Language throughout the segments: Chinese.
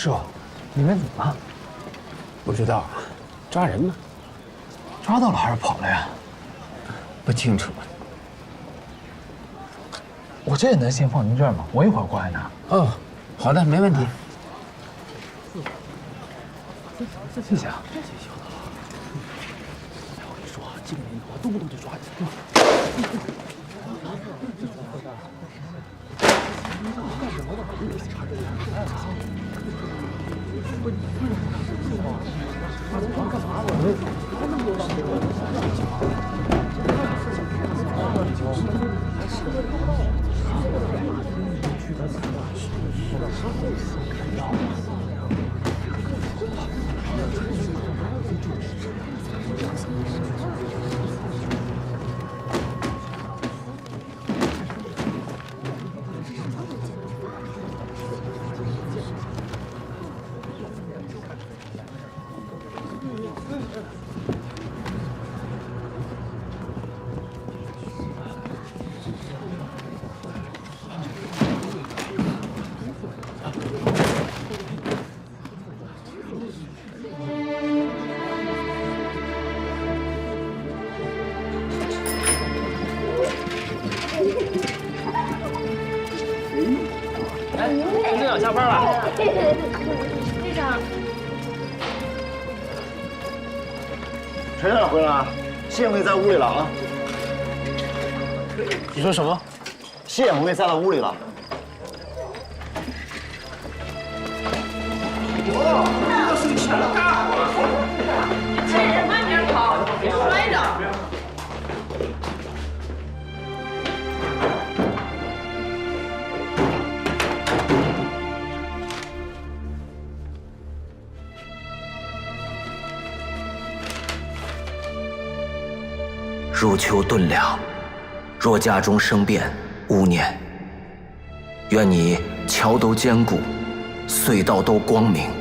师傅，里面怎么了？不知道啊，抓人呢？抓到了还是跑了呀？不清楚。我这能先放您这儿吗？我一会儿过来拿。哦，好的，没问题。谢谢啊。我跟你说，这个人以后动不动就抓人。队长下班了。队长，陈院长回来了，谢红梅在屋里了啊。你说什么？谢红梅在屋里了。这慢点跑，别摔着。入秋顿凉，若家中生变，勿念。愿你桥都坚固，隧道都光明。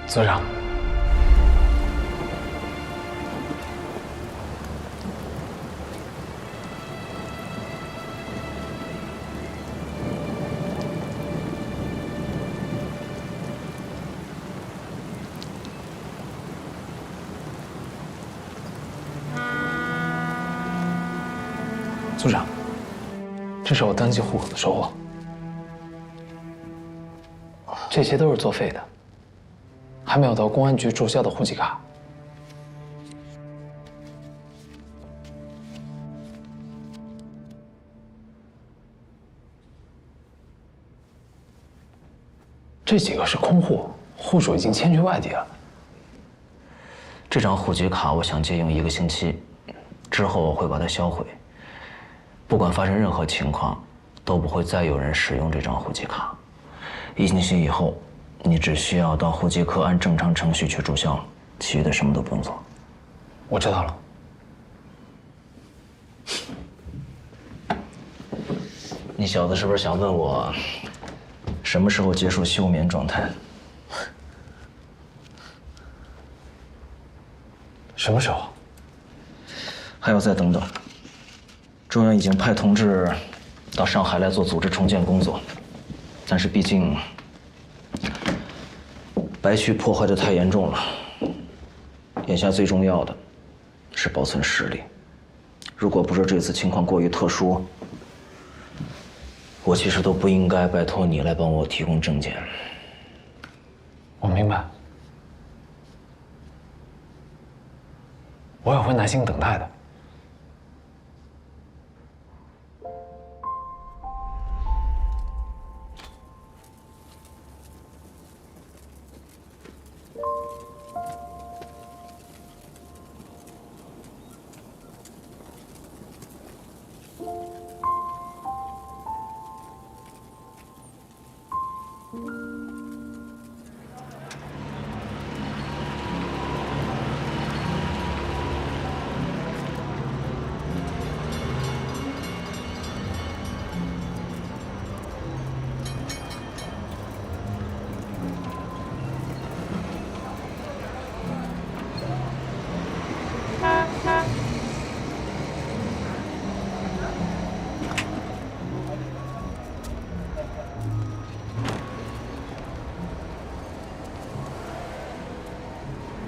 组长，组长，这是我登记户口的收获，这些都是作废的，还没有到公安局注销的户籍卡。这几个是空户，户主已经迁居外地了。这张户籍卡我想借用1个星期，之后我会把它销毁。不管发生任何情况，都不会再有人使用这张户籍卡。1星期以后，你只需要到户籍科按正常程序去注销，其余的什么都不用做。我知道了。你小子是不是想问我，什么时候结束休眠状态？什么时候？还要再等等。中央已经派同志到上海来做组织重建工作，但是毕竟白区破坏的太严重了，眼下最重要的是保存实力。如果不是这次情况过于特殊，我其实都不应该拜托你来帮我提供证件。我明白，我也会耐心等待的。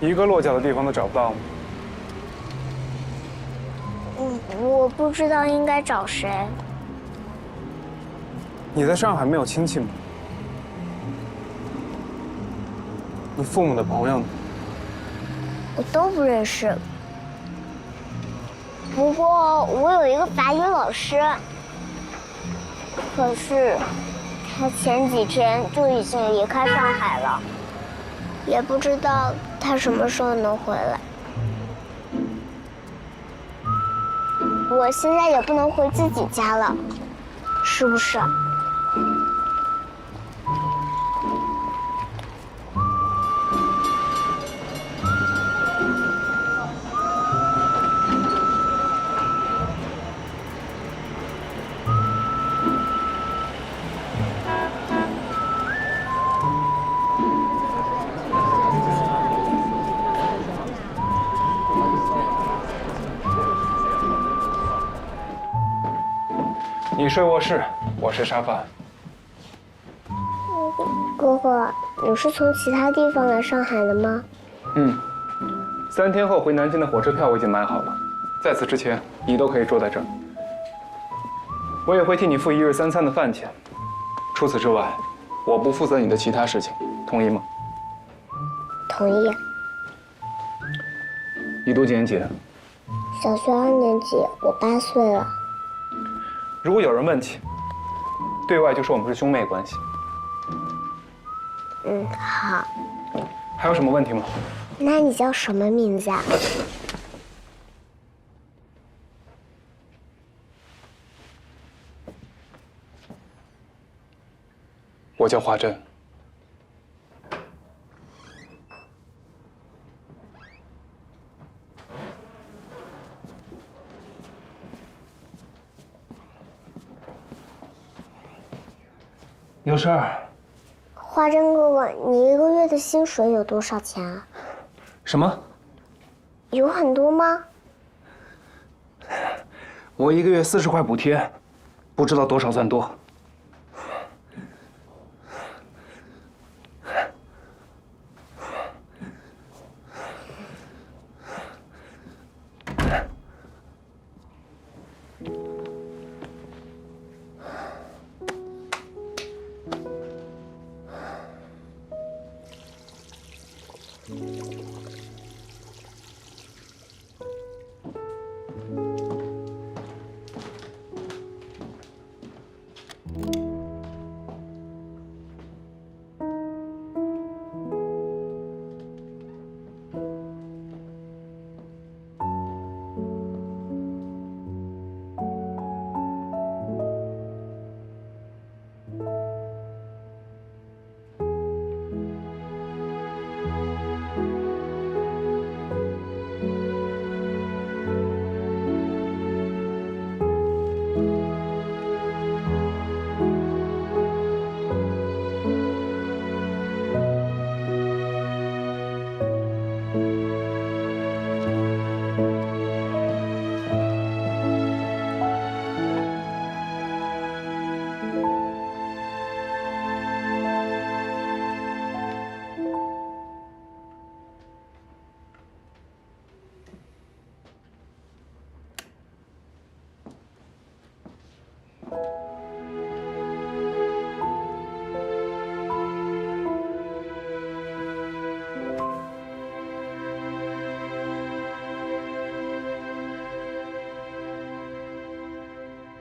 一个落脚的地方都找不到吗？我不知道应该找谁。你在上海没有亲戚吗？你父母的朋友呢？我都不认识。不过我有一个法语老师，可是他前几天就已经离开上海了，也不知道他什么时候能回来。我现在也不能回自己家了，是不是？你睡卧室，我睡沙发。哥哥，你是从其他地方来上海的吗？3天后回南京的火车票我已经买好了，在此之前你都可以住在这儿。我也会替你付1日3餐的饭钱，除此之外，我不负责你的其他事情，同意吗？同意。你读几年级？小学2年级，我8岁了。如果有人问起，对外就说我们是兄妹关系。好。还有什么问题吗？那你叫什么名字啊？我叫华珍。有事儿？华珍哥哥，你1个月的薪水有多少钱啊？什么？有很多吗？我1个月40块补贴，不知道多少算多。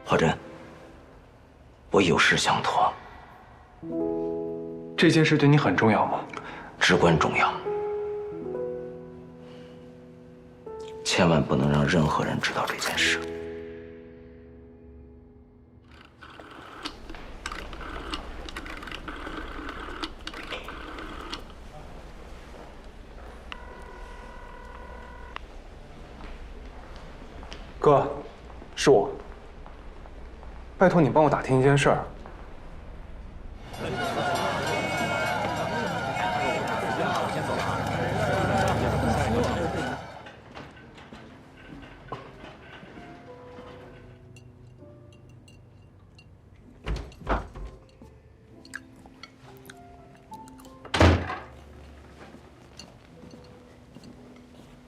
华珍，我有事相托。这件事对你很重要吗？至关重要，千万不能让任何人知道这件事。哥，是我。拜托你帮我打听一件事儿。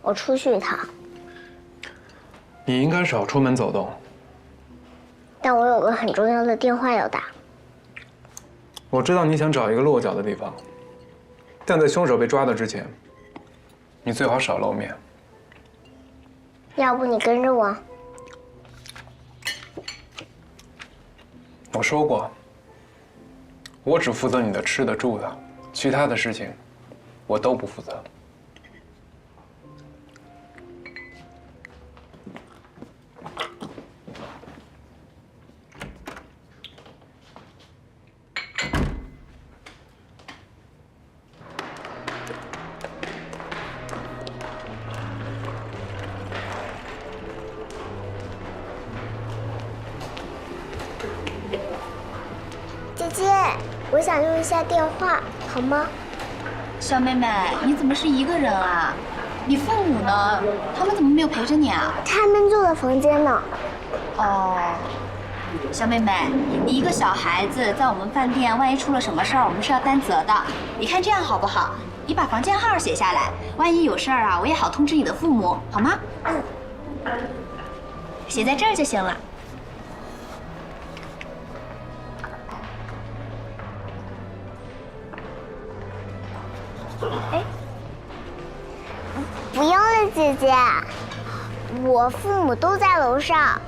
我出去一趟。你应该少出门走动。但我有个很重要的电话要打。我知道你想找一个落脚的地方，但在凶手被抓的之前，你最好少露面。要不你跟着我？我说过，我只负责你的吃的住的，其他的事情我都不负责。姐姐，我想用一下电话，好吗？小妹妹，你怎么是一个人啊？你父母呢？他们怎么没有陪着你啊？他们住的房间呢。哦，小妹妹，你一个小孩子在我们饭店，万一出了什么事儿，我们是要担责的。你看这样好不好？你把房间号写下来，万一有事儿啊，我也好通知你的父母，好吗？写在这儿就行了。哎，不用了，姐姐，我父母都在楼上，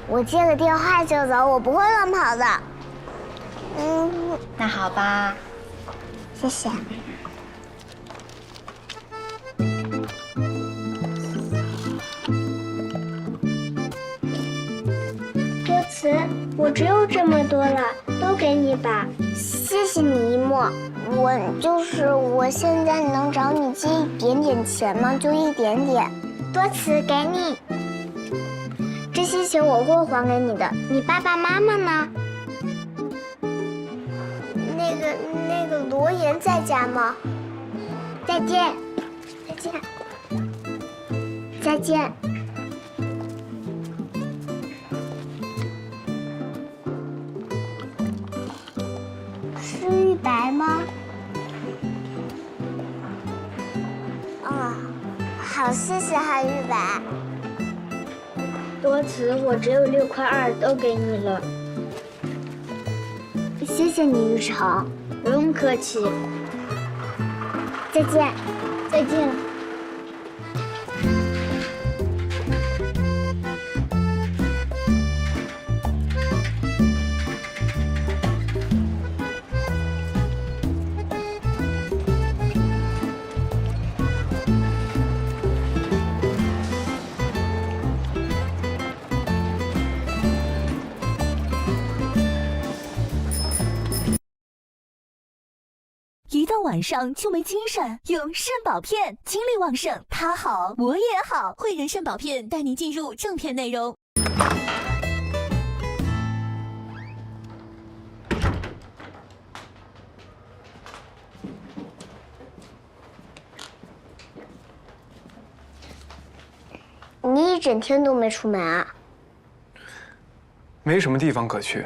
我接个电话就走，我不会乱跑的。那好吧，谢谢。歌词我只有这么多了，都给你吧。谢谢你，一墨。我现在能找你借一点点钱吗？就一点点。多慈，给你。这些钱我会还给你的。你爸爸妈妈呢？那个罗岩在家吗？再见，再见，再见。是玉白吗？好，谢谢哈，玉白。多慈，我只有6.2块，都给你了。谢谢你，玉成，不用客气。再见，再见。一到晚上就没精神，用肾宝片，精力旺盛，他好我也好。汇仁肾宝片带您进入正片内容。你一整天都没出门啊？没什么地方可去。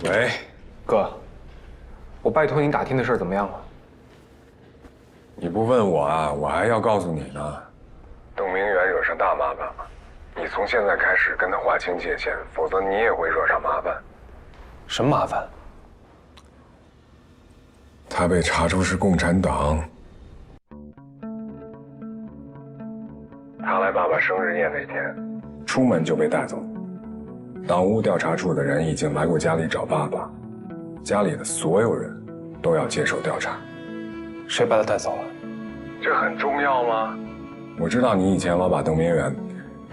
喂，哥，我拜托你打听的事儿怎么样了？你不问我啊，我还要告诉你呢。邓明远惹上大麻烦了，你从现在开始跟他划清界限，否则你也会惹上麻烦。什么麻烦？他被查出是共产党。他来爸爸生日宴那天，出门就被带走。党务调查处的人已经来过家里找爸爸，家里的所有人都要接受调查。谁把他带走了？这很重要吗？我知道你以前老把邓明远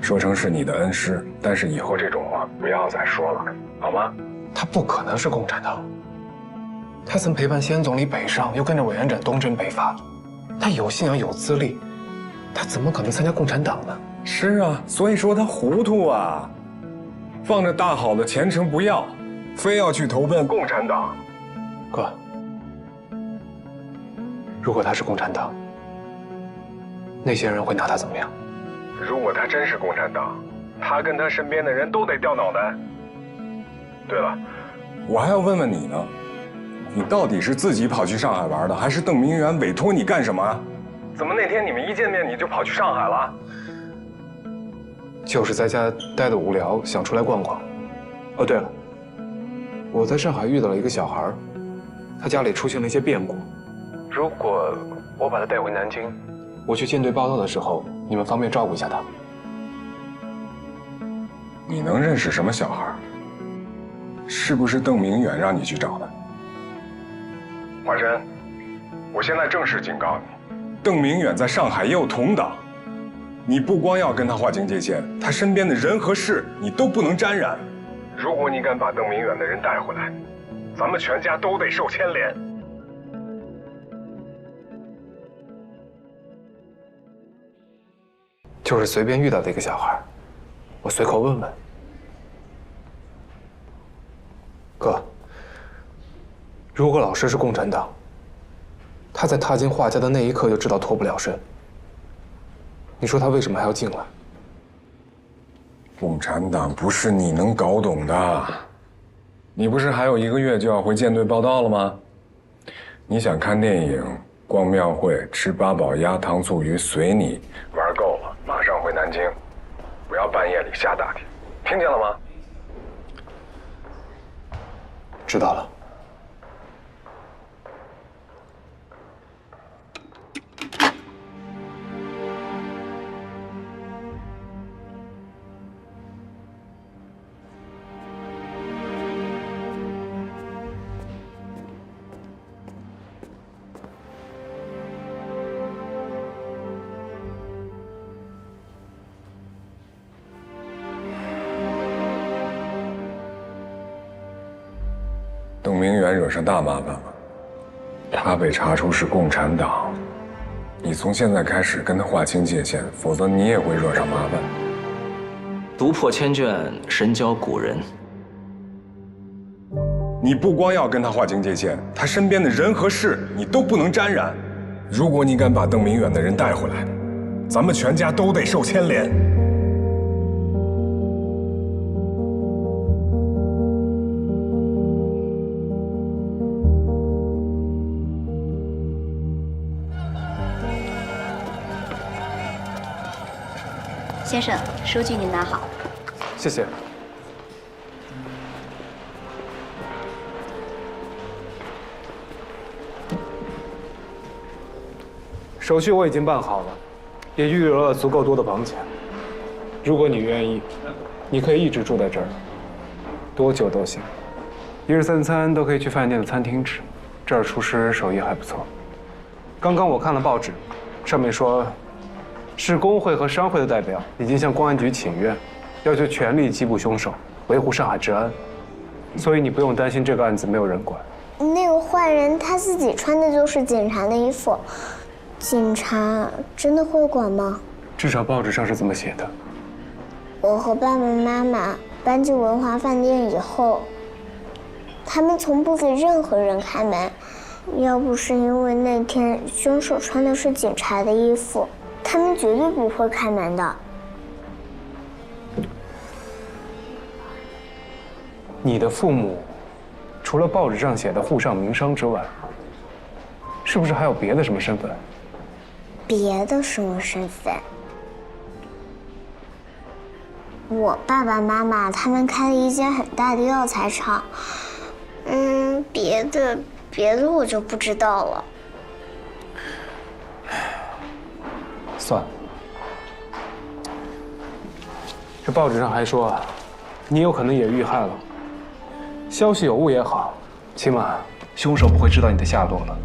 说成是你的恩师，但是以后这种话不要再说了，好吗？他不可能是共产党。他曾陪伴西安总理北上，又跟着委员长东征北伐，他有信仰有资历，他怎么可能参加共产党呢？是啊，所以说他糊涂啊，放着大好的前程不要，非要去投奔共产党。哥，如果他是共产党，那些人会拿他怎么样？如果他真是共产党，他跟他身边的人都得掉脑袋。对了，我还要问问你呢，你到底是自己跑去上海玩的，还是邓明远委托你干什么？怎么那天你们一见面你就跑去上海了？就是在家待得无聊，想出来逛逛。哦，对了，我在上海遇到了一个小孩，他家里出现了一些变故。如果我把他带回南京，我去舰队报道的时候，你们方便照顾一下他？你能认识什么小孩？是不是邓明远让你去找的？华山，我现在正式警告你，邓明远在上海也有同党，你不光要跟他划清界限，他身边的人和事你都不能沾染。如果你敢把邓明远的人带回来，咱们全家都得受牵连。就是随便遇到的一个小孩，我随口问问。哥，如果老师是共产党，他在踏进华家的那一刻就知道脱不了身，你说他为什么还要进来？共产党不是你能搞懂的。你不是还有1个月就要回舰队报道了吗？你想看电影、逛庙会、吃八宝鸭、糖醋鱼，随你。玩够了，马上回南京，不要半夜里瞎打听，听见了吗？知道了。邓明远惹上大麻烦了，他被查出是共产党，你从现在开始跟他划清界限，否则你也会惹上麻烦。读破千卷，神交古人。你不光要跟他划清界限，他身边的人和事你都不能沾染。如果你敢把邓明远的人带回来，咱们全家都得受牵连。先生，收据您拿好。谢谢。手续我已经办好了，也预留了足够多的房钱。如果你愿意，你可以一直住在这儿，多久都行。1日3餐都可以去饭店的餐厅吃，这儿厨师手艺还不错。刚刚我看了报纸，上面说，市工会和商会的代表已经向公安局请愿，要求全力缉捕凶手，维护上海治安。所以你不用担心这个案子没有人管。那个坏人他自己穿的就是警察的衣服，警察真的会管吗？至少报纸上是这么写的。我和爸爸妈妈搬进文华饭店以后，他们从不给任何人开门。要不是因为那天凶手穿的是警察的衣服，他们绝对不会开门的。你的父母，除了报纸上写的沪上名商之外，是不是还有别的什么身份？别的什么身份？我爸爸妈妈他们开了一间很大的药材厂。别的我就不知道了。算了。这报纸上还说，你有可能也遇害了。消息有误也好，起码凶手不会知道你的下落了。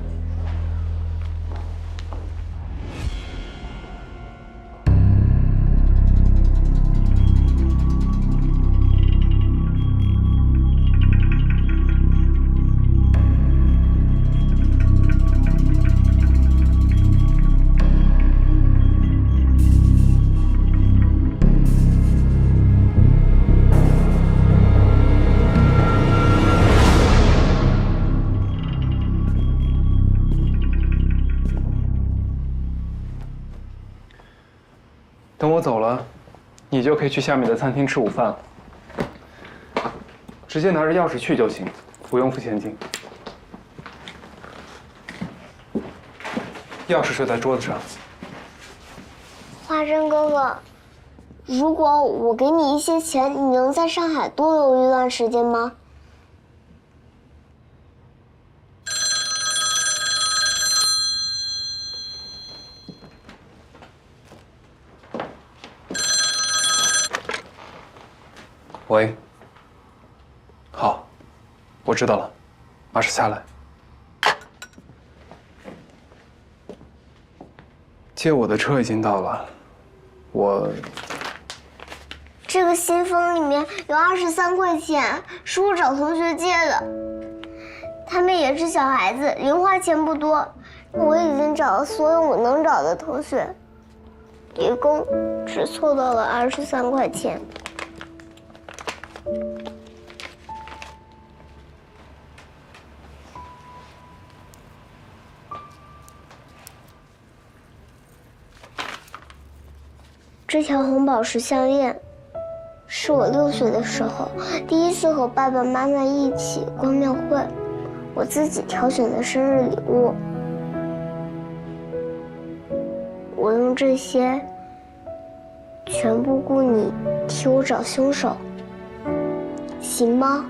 等我走了，你就可以去下面的餐厅吃午饭了。直接拿着钥匙去就行，不用付现金。钥匙就在桌子上。花生哥哥，如果我给你一些钱，你能在上海多留一段时间吗？喂。好，我知道了，马上下来。接我的车已经到了，这个信封里面有23块钱，是我找同学借的。他们也是小孩子，零花钱不多。我已经找了所有我能找的同学，一共只凑到了23块钱。这条红宝石项链，是我6岁的时候第一次和爸爸妈妈一起逛庙会，我自己挑选的生日礼物。我用这些全部雇你替我找凶手，行吗？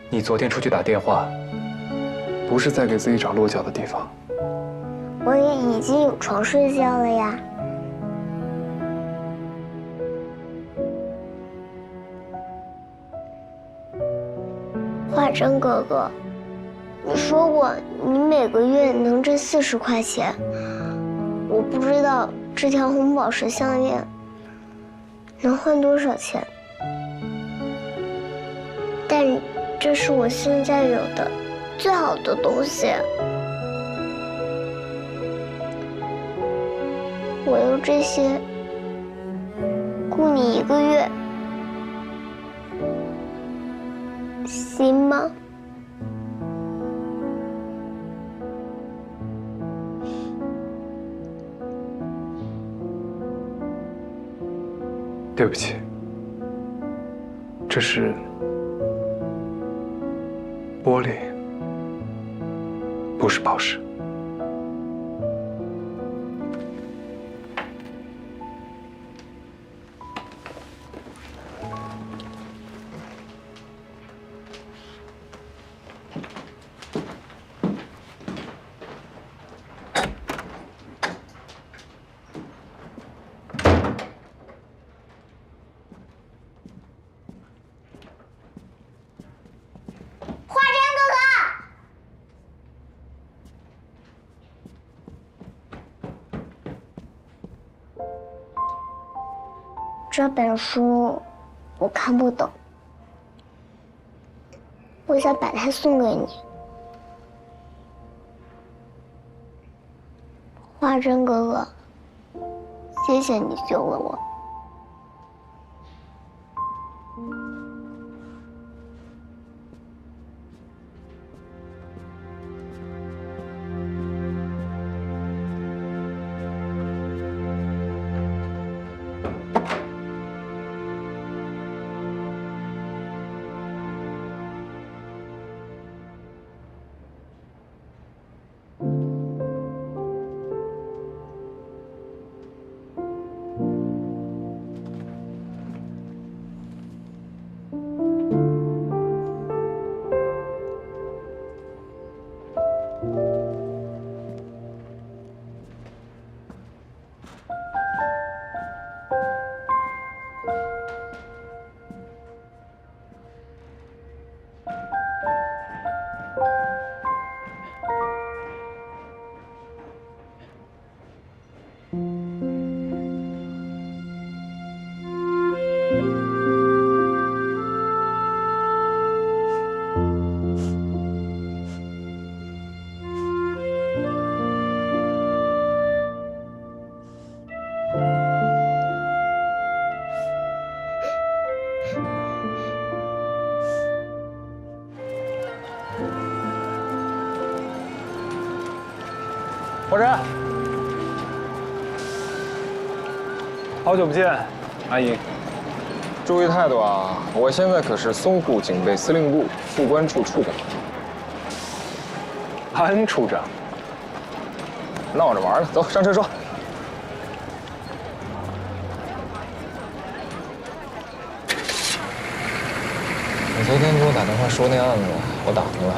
你昨天出去打电话，不是在给自己找落脚的地方。我也已经有床睡觉了呀。华珍哥哥，你说过你每个月能挣40块钱，我不知道这条红宝石项链能换多少钱，但这是我现在有的最好的东西。我用这些雇你1个月，行吗？对不起，这是玻璃，不是宝石。这本书我看不懂，我想把它送给你。花珍哥哥，谢谢你救了我。火神，好久不见，阿英。注意态度啊！我现在可是淞沪警备司令部副官处处长。安处长，闹着玩呢，走上车说。你昨天给我打电话说那案子，我打听了，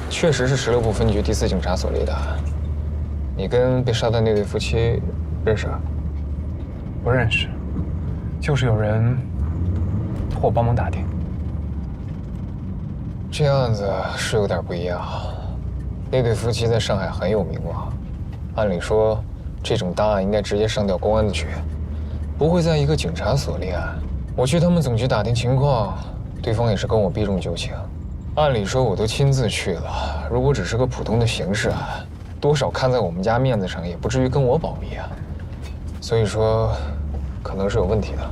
确实是16部分局第4警察所立的案。你跟被杀的那对夫妻认识啊？不认识，就是有人托我帮忙打听。这案子是有点不一样。那对夫妻在上海很有名望，按理说，这种大案应该直接上调公安的局，不会在一个警察所立案。我去他们总局打听情况，对方也是跟我避重就轻。按理说我都亲自去了，如果只是个普通的刑事案，多少看在我们家面子上，也不至于跟我保密啊。所以说，可能是有问题的。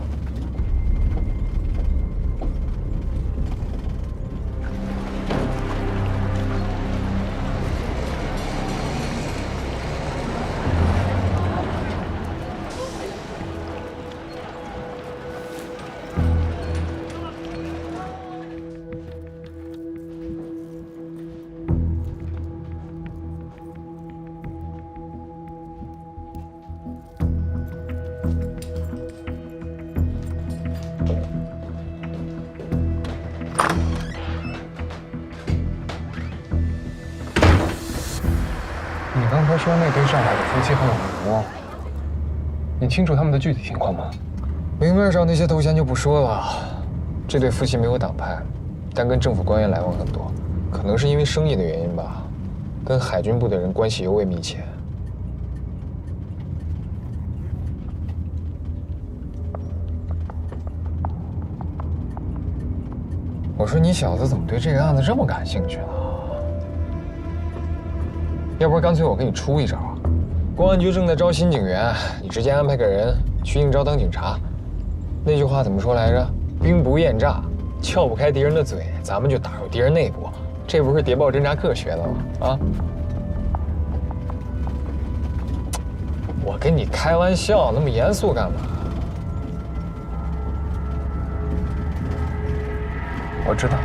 你刚才说那对上海的夫妻很有名望，你清楚他们的具体情况吗？明面上那些头衔就不说了。这对夫妻没有党派，但跟政府官员来往很多，可能是因为生意的原因吧，跟海军部的人关系尤为密切。我说你小子怎么对这个案子这么感兴趣呢？要不然干脆我给你出一招，公安局正在招新警员，你直接安排个人去应招当警察。那句话怎么说来着？兵不厌诈，撬不开敌人的嘴，咱们就打入敌人内部。这不是谍报侦察课学的吗？啊！我跟你开玩笑，那么严肃干嘛？我知道。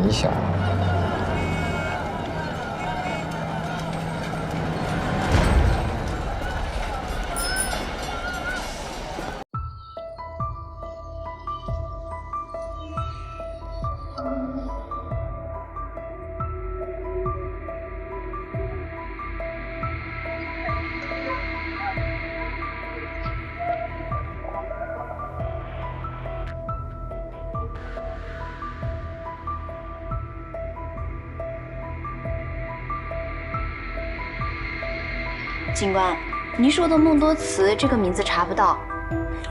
你小子。警官，您说的孟多慈这个名字查不到，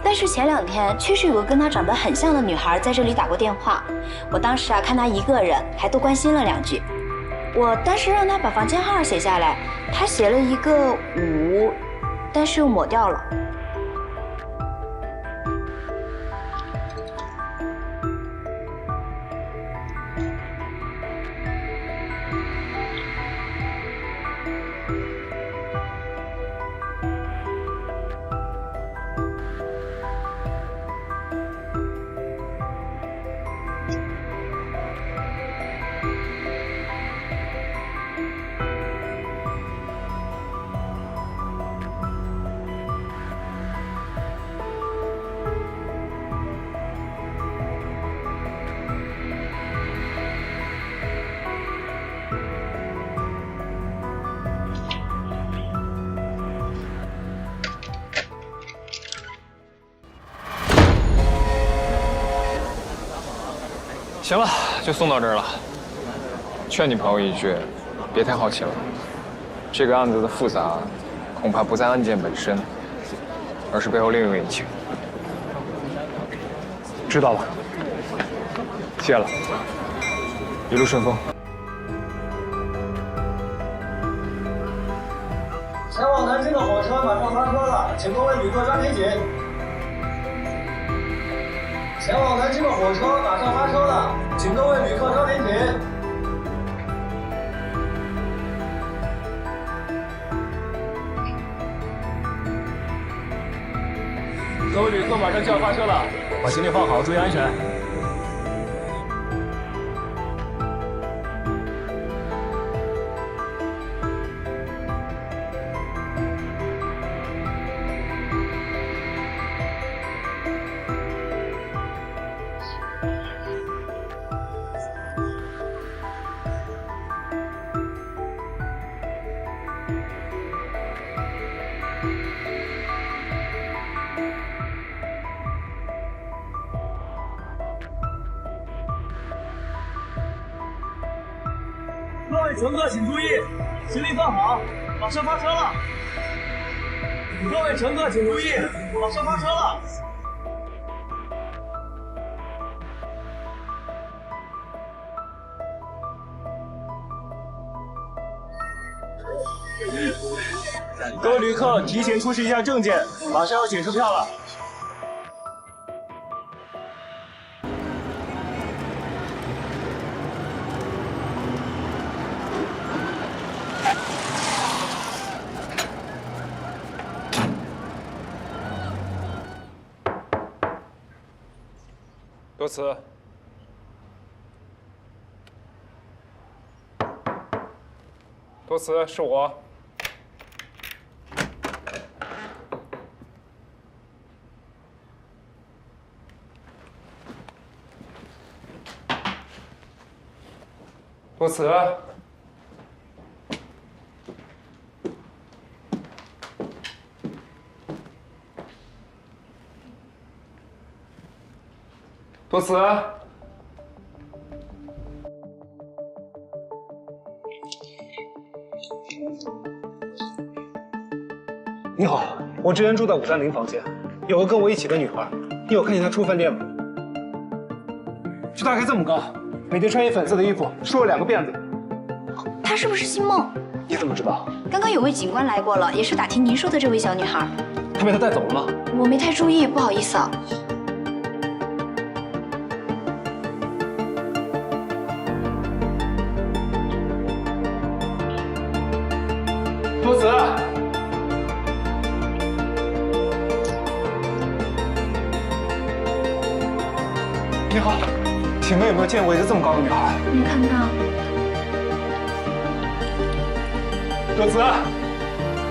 但是前2天确实有个跟她长得很像的女孩在这里打过电话。我当时看她一个人，还多关心了2句。我当时让她把房间号写下来，她写了一个5，但是又抹掉了。行了，就送到这儿了。劝你朋友一句，别太好奇了。这个案子的复杂，恐怕不在案件本身，而是背后另一个隐情。知道了，谢了，一路顺风。前往南京的火车马上发车了，请各位旅客抓紧紧。前往南京的火车马上发车了，请各位旅客抓紧紧。旅客马上就要发车了，把行李放好，注意安全。各位乘客请注意，行李放好，马上发车了。各位乘客请注意，马上发车了。各位旅客提前出示一下证件，马上要检车票了。多慈，多慈，是我。多慈，多慈，你好，我之前住在530房间，有个跟我一起的女孩，你有看见她出饭店吗？就大概这么高，每天穿一粉色的衣服，梳了2个辫子。她是不是星梦？你怎么知道？刚刚有位警官来过了，也是打听您说的这位小女孩。她被他带走了吗？我没太注意，不好意思啊。多慈，你好，请问有没有见过一个这么高的女孩？没看到。多慈，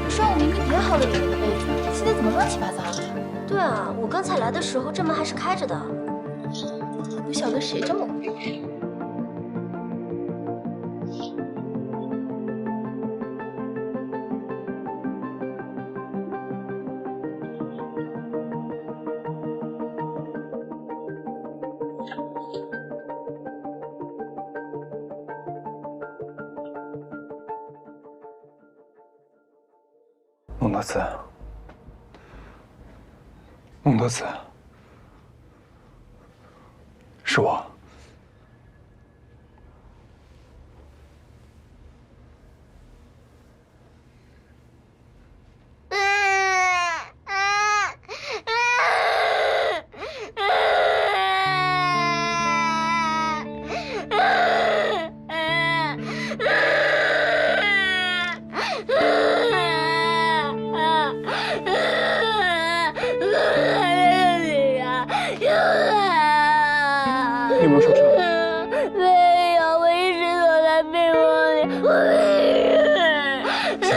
上午明明叠好了这个被子，现在怎么乱七八糟的？对啊，我刚才来的时候这门还是开着的，不晓得谁这么无聊。孟多慈，孟多慈，是我。你有没有受伤？没有，我一直躲在被窝里，我没事。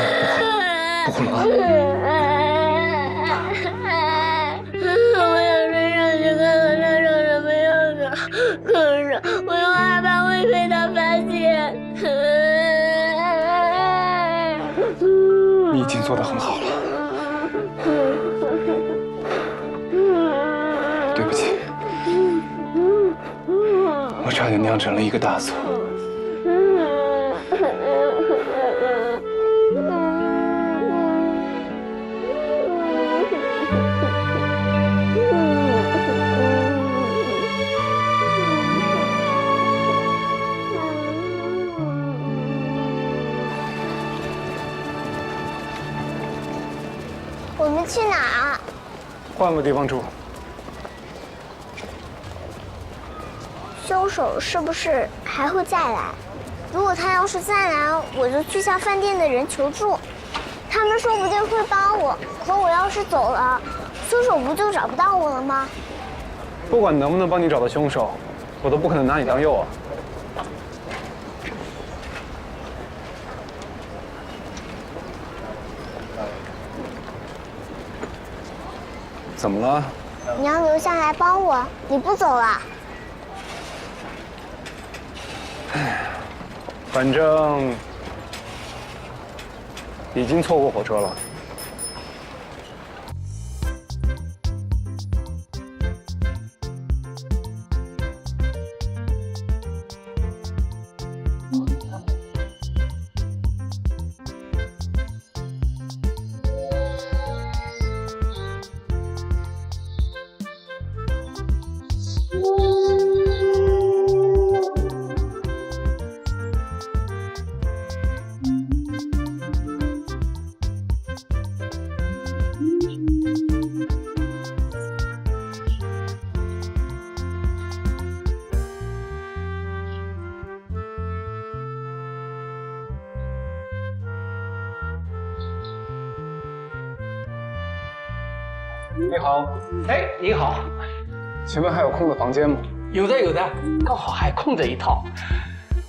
不哭了啊！我想追上去看看他长什么样子，可是我又害怕会被他发现。你已经做得很好了，对不起。我差点酿成了一个大错。我们去哪儿？换个地方住。凶手是不是还会再来？如果他要是再来，我就去向饭店的人求助，他们说不定会帮我。可我要是走了，凶手不就找不到我了吗？不管能不能帮你找到凶手，我都不可能拿你当诱饵。怎么了？你要留下来帮我，你不走了？反正已经错过火车了。你好，哎，你好，请问还有空的房间吗？有的有的，刚好还空着一套。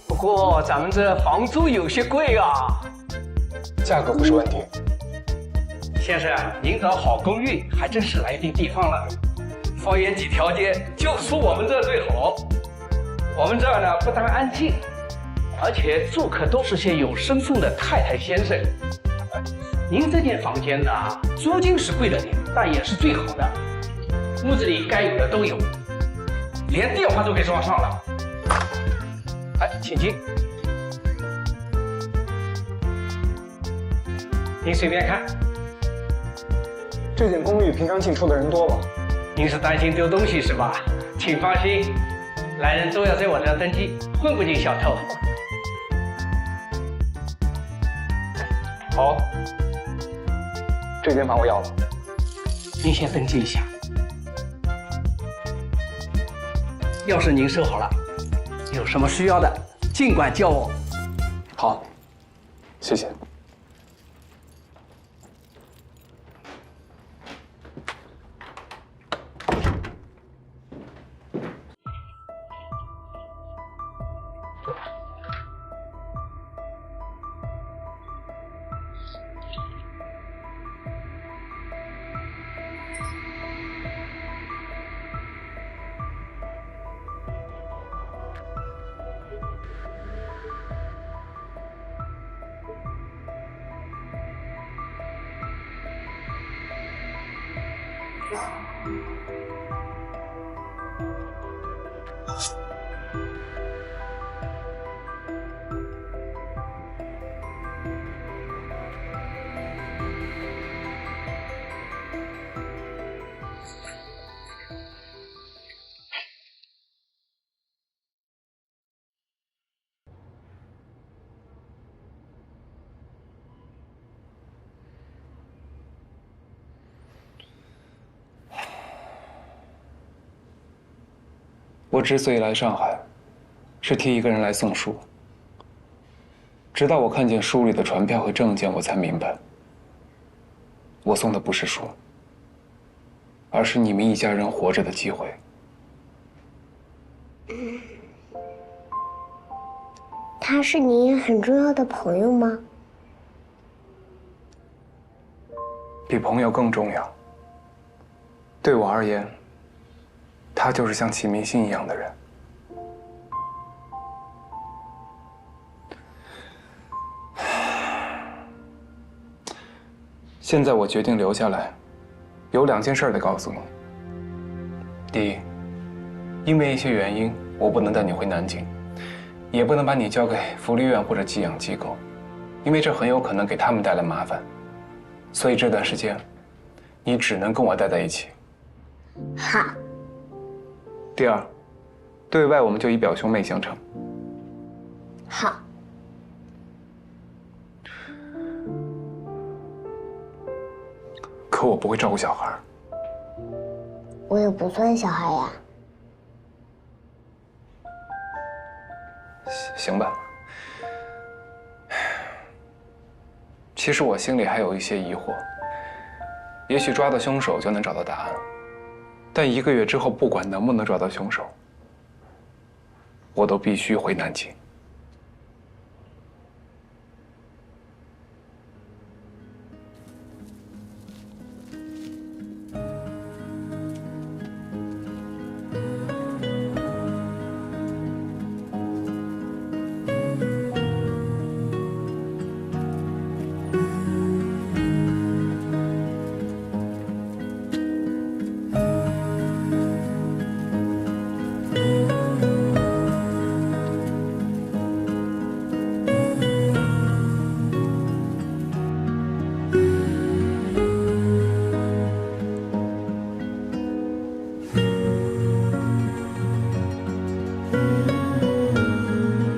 不过咱们这房租有些贵啊。价格不是问题。先生，您找好公寓还真是来对地方了。方圆几条街就属我们这最好。我们这儿呢不但安静，而且住客都是些有身份的太太先生。您这间房间呢，租金是贵了点，但也是最好的。屋子里该有的都有，连电话都给装上了。哎，请进。您随便看。这间公寓平常进出的人多吗？您是担心丢东西是吧？请放心，来人都要在我这儿登记，混不进小偷。好，这间房我要了。您先登记一下。要是您收好了，有什么需要的，尽管叫我。好，谢谢。我之所以来上海，是替一个人来送书。直到我看见书里的传票和证件，我才明白，我送的不是书，而是你们一家人活着的机会。他是你很重要的朋友吗？比朋友更重要。对我而言，他就是像启明星一样的人。现在我决定留下来，有2件事得告诉你。第一，因为一些原因，我不能带你回南京，也不能把你交给福利院或者寄养机构，因为这很有可能给他们带来麻烦。所以这段时间，你只能跟我待在一起。好。第二，对外我们就以表兄妹相称。好。可我不会照顾小孩。我也不算小孩呀。行吧。其实我心里还有一些疑惑。也许抓到凶手就能找到答案，但1个月之后，不管能不能抓到凶手，我都必须回南京。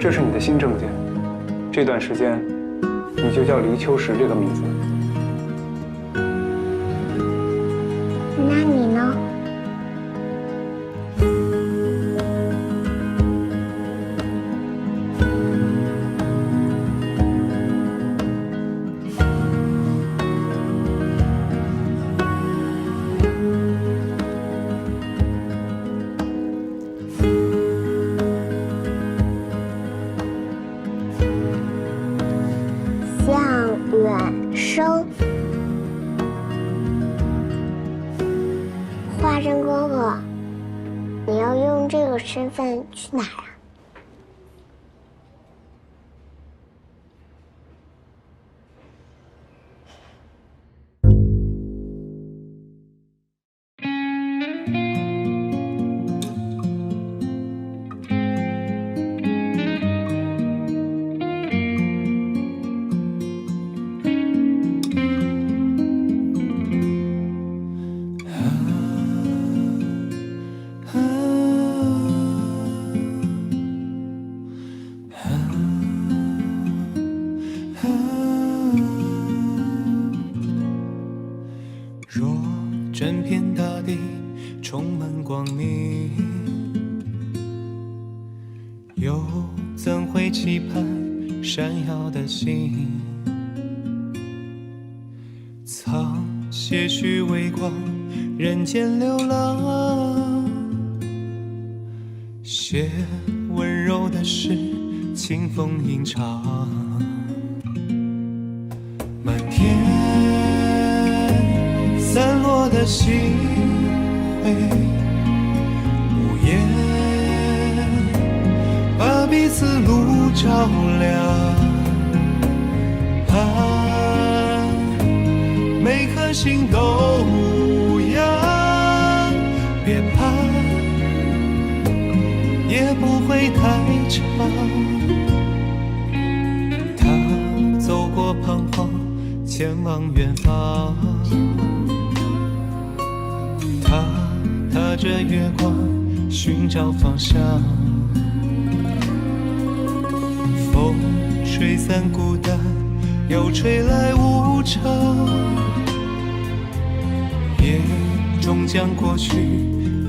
这是你的新证件，这段时间你就叫黎秋实这个名字。那你呢？向远生，华生哥哥，你要用这个身份去哪儿啊？若整片大地充满光明，又怎会期盼闪耀的星？藏些许微光，人间流浪，写温柔的诗，清风吟唱。满天散落的星辉，无言把彼此路照亮。每颗心都无恙，别怕，也不会太长。他走过彷徨，前往远方。他踏着月光，寻找方向。风吹散孤单，又吹来无常。夜终将过去，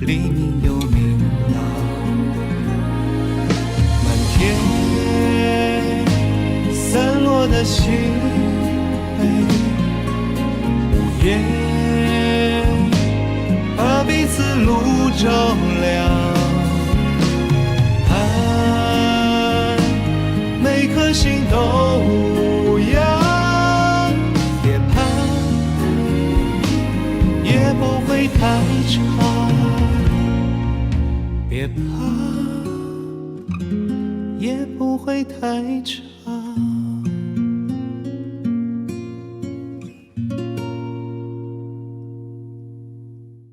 黎明又明朗。满天散落的星辉，无言把彼此路照亮。每颗心都无恙，别怕，也不会太长。别怕，也不会太长。